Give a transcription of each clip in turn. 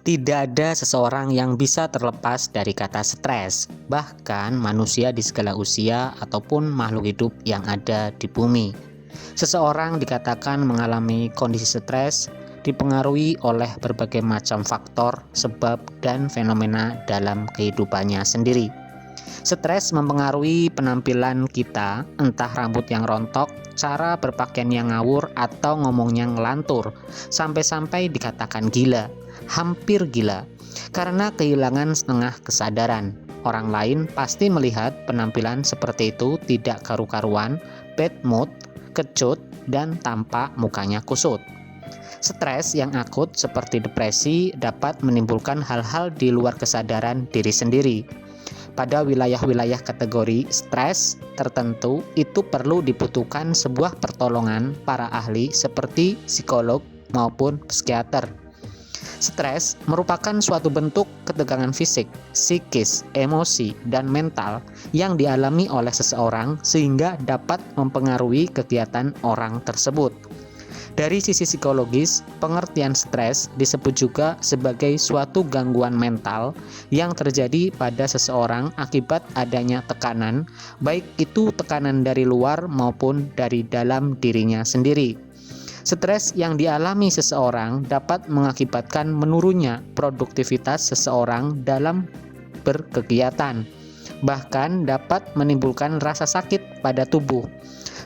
Tidak ada seseorang yang bisa terlepas dari kata stres, bahkan manusia di segala usia ataupun makhluk hidup yang ada di bumi. Seseorang dikatakan mengalami kondisi stres dipengaruhi oleh berbagai macam faktor, sebab, dan fenomena dalam kehidupannya sendiri. Stres mempengaruhi penampilan kita, entah rambut yang rontok, cara berpakaian yang ngawur, atau ngomongnya ngelantur, sampai-sampai dikatakan gila, hampir gila, karena kehilangan setengah kesadaran. Orang lain pasti melihat penampilan seperti itu tidak karu-karuan, bad mood, kecut, dan tampak mukanya kusut. Stres yang akut seperti depresi dapat menimbulkan hal-hal di luar kesadaran diri sendiri. Pada wilayah-wilayah kategori stres tertentu, itu perlu dibutuhkan sebuah pertolongan para ahli seperti psikolog maupun psikiater. Stres merupakan suatu bentuk ketegangan fisik, psikis, emosi, dan mental yang dialami oleh seseorang sehingga dapat mempengaruhi kegiatan orang tersebut. Dari sisi psikologis, pengertian stres disebut juga sebagai suatu gangguan mental yang terjadi pada seseorang akibat adanya tekanan, baik itu tekanan dari luar maupun dari dalam dirinya sendiri. Stres yang dialami seseorang dapat mengakibatkan menurunnya produktivitas seseorang dalam berkegiatan, bahkan dapat menimbulkan rasa sakit pada tubuh.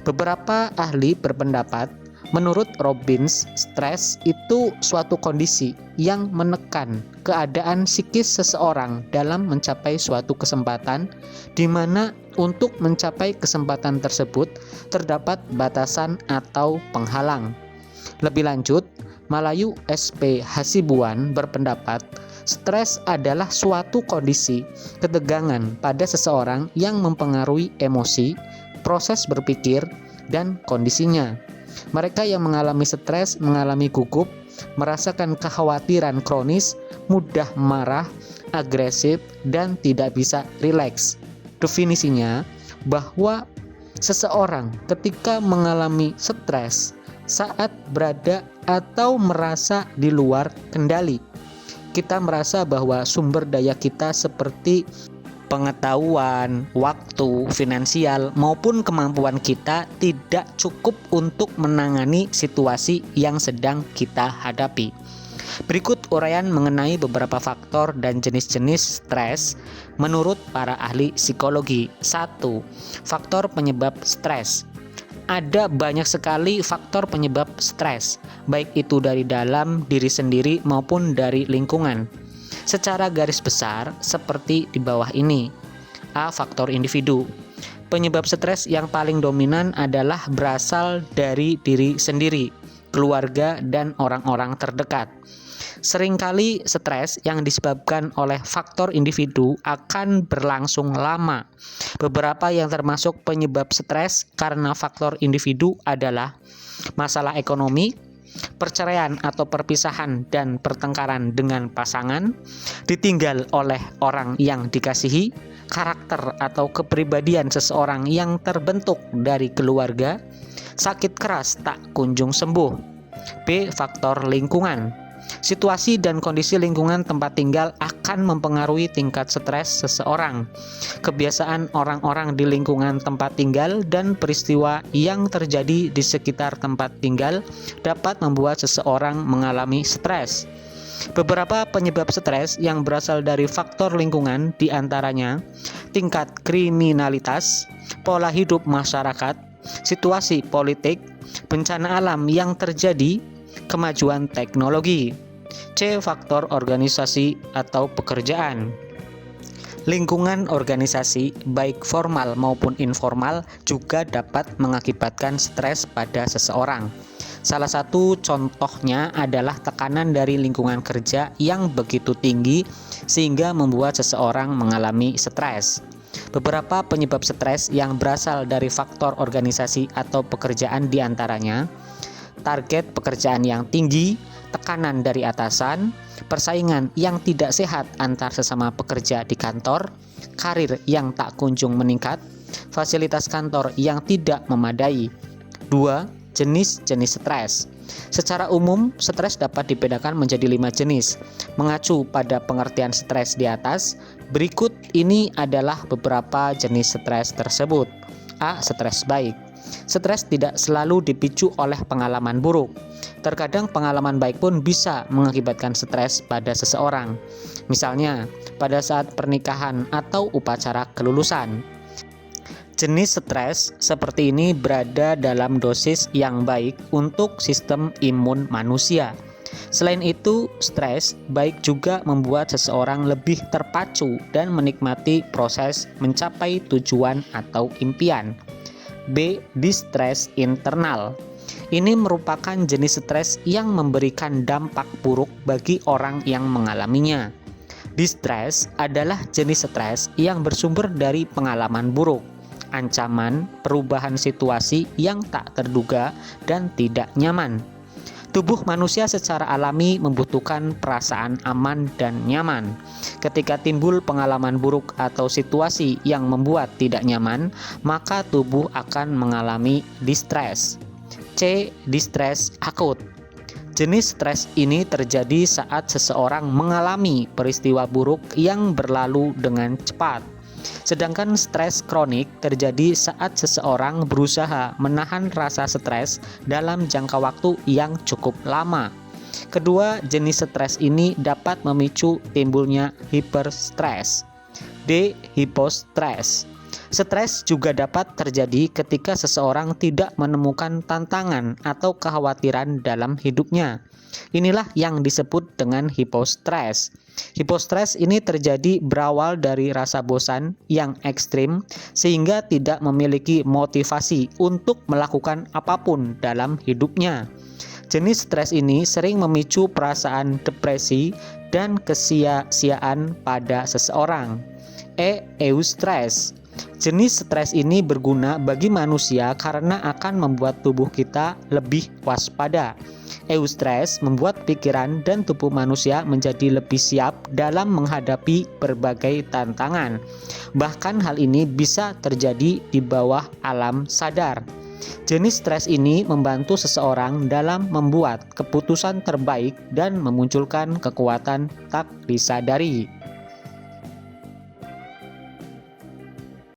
Beberapa ahli berpendapat, menurut Robbins, stres itu suatu kondisi yang menekan keadaan psikis seseorang dalam mencapai suatu kesempatan, di mana untuk mencapai kesempatan tersebut terdapat batasan atau penghalang. Lebih lanjut, Malayu SP Hasibuan berpendapat, stres adalah suatu kondisi ketegangan pada seseorang yang mempengaruhi emosi, proses berpikir, dan kondisinya. Mereka yang mengalami stres mengalami gugup, merasakan kekhawatiran kronis, mudah marah, agresif, dan tidak bisa rileks. Definisinya bahwa seseorang ketika mengalami stres saat berada atau merasa di luar kendali, kita merasa bahwa sumber daya kita seperti pengetahuan, waktu, finansial, maupun kemampuan kita tidak cukup untuk menangani situasi yang sedang kita hadapi. Berikut uraian mengenai beberapa faktor dan jenis-jenis stres menurut para ahli psikologi. 1. Faktor penyebab stres. Ada banyak sekali faktor penyebab stres, baik itu dari dalam diri sendiri maupun dari lingkungan. Secara garis besar seperti di bawah ini. A. Faktor individu. Penyebab stres yang paling dominan adalah berasal dari diri sendiri, keluarga, dan orang-orang terdekat. Seringkali stres yang disebabkan oleh faktor individu akan berlangsung lama. Beberapa yang termasuk penyebab stres karena faktor individu adalah masalah ekonomi, perceraian atau perpisahan dan pertengkaran dengan pasangan, ditinggal oleh orang yang dikasihi, karakter atau kepribadian seseorang yang terbentuk dari keluarga, sakit keras tak kunjung sembuh. B. Faktor lingkungan. Situasi dan kondisi lingkungan tempat tinggal akan mempengaruhi tingkat stres seseorang. Kebiasaan orang-orang di lingkungan tempat tinggal dan peristiwa yang terjadi di sekitar tempat tinggal dapat membuat seseorang mengalami stres. Beberapa penyebab stres yang berasal dari faktor lingkungan diantaranya tingkat kriminalitas, pola hidup masyarakat, situasi politik, bencana alam yang terjadi, kemajuan teknologi. C. Faktor organisasi atau pekerjaan. Lingkungan organisasi, baik formal maupun informal, juga dapat mengakibatkan stres pada seseorang. Salah satu contohnya adalah tekanan dari lingkungan kerja yang begitu tinggi sehingga membuat seseorang mengalami stres. Beberapa penyebab stres yang berasal dari faktor organisasi atau pekerjaan diantaranya target pekerjaan yang tinggi, tekanan dari atasan, persaingan yang tidak sehat antar sesama pekerja di kantor, karir yang tak kunjung meningkat, fasilitas kantor yang tidak memadai. 2. Jenis-jenis stres. Secara umum, stres dapat dibedakan menjadi 5 jenis. Mengacu pada pengertian stres di atas, berikut ini adalah beberapa jenis stres tersebut. A. Stres baik. Stres tidak selalu dipicu oleh pengalaman buruk. Terkadang pengalaman baik pun bisa mengakibatkan stres pada seseorang. Misalnya, pada saat pernikahan atau upacara kelulusan. Jenis stres seperti ini berada dalam dosis yang baik untuk sistem imun manusia. Selain itu, stres baik juga membuat seseorang lebih terpacu dan menikmati proses mencapai tujuan atau impian. B. Distres internal. Ini merupakan jenis stres yang memberikan dampak buruk bagi orang yang mengalaminya. Distres adalah jenis stres yang bersumber dari pengalaman buruk, ancaman, perubahan situasi yang tak terduga, dan tidak nyaman. Tubuh manusia secara alami membutuhkan perasaan aman dan nyaman. Ketika timbul pengalaman buruk atau situasi yang membuat tidak nyaman, maka tubuh akan mengalami distres. C. Distres akut. Jenis stres ini terjadi saat seseorang mengalami peristiwa buruk yang berlalu dengan cepat. Sedangkan stres kronik terjadi saat seseorang berusaha menahan rasa stres dalam jangka waktu yang cukup lama. Kedua jenis stres ini dapat memicu timbulnya hiperstres. D. Hipostres. Stres juga dapat terjadi ketika seseorang tidak menemukan tantangan atau kekhawatiran dalam hidupnya. Inilah yang disebut dengan hipostres. Hipostres ini terjadi berawal dari rasa bosan yang ekstrim sehingga tidak memiliki motivasi untuk melakukan apapun dalam hidupnya. Jenis stres ini sering memicu perasaan depresi dan kesia-siaan pada seseorang. E. Eustress. Jenis stres ini berguna bagi manusia karena akan membuat tubuh kita lebih waspada. Eustress membuat pikiran dan tubuh manusia menjadi lebih siap dalam menghadapi berbagai tantangan. Bahkan hal ini bisa terjadi di bawah alam sadar. Jenis stres ini membantu seseorang dalam membuat keputusan terbaik dan memunculkan kekuatan tak disadari.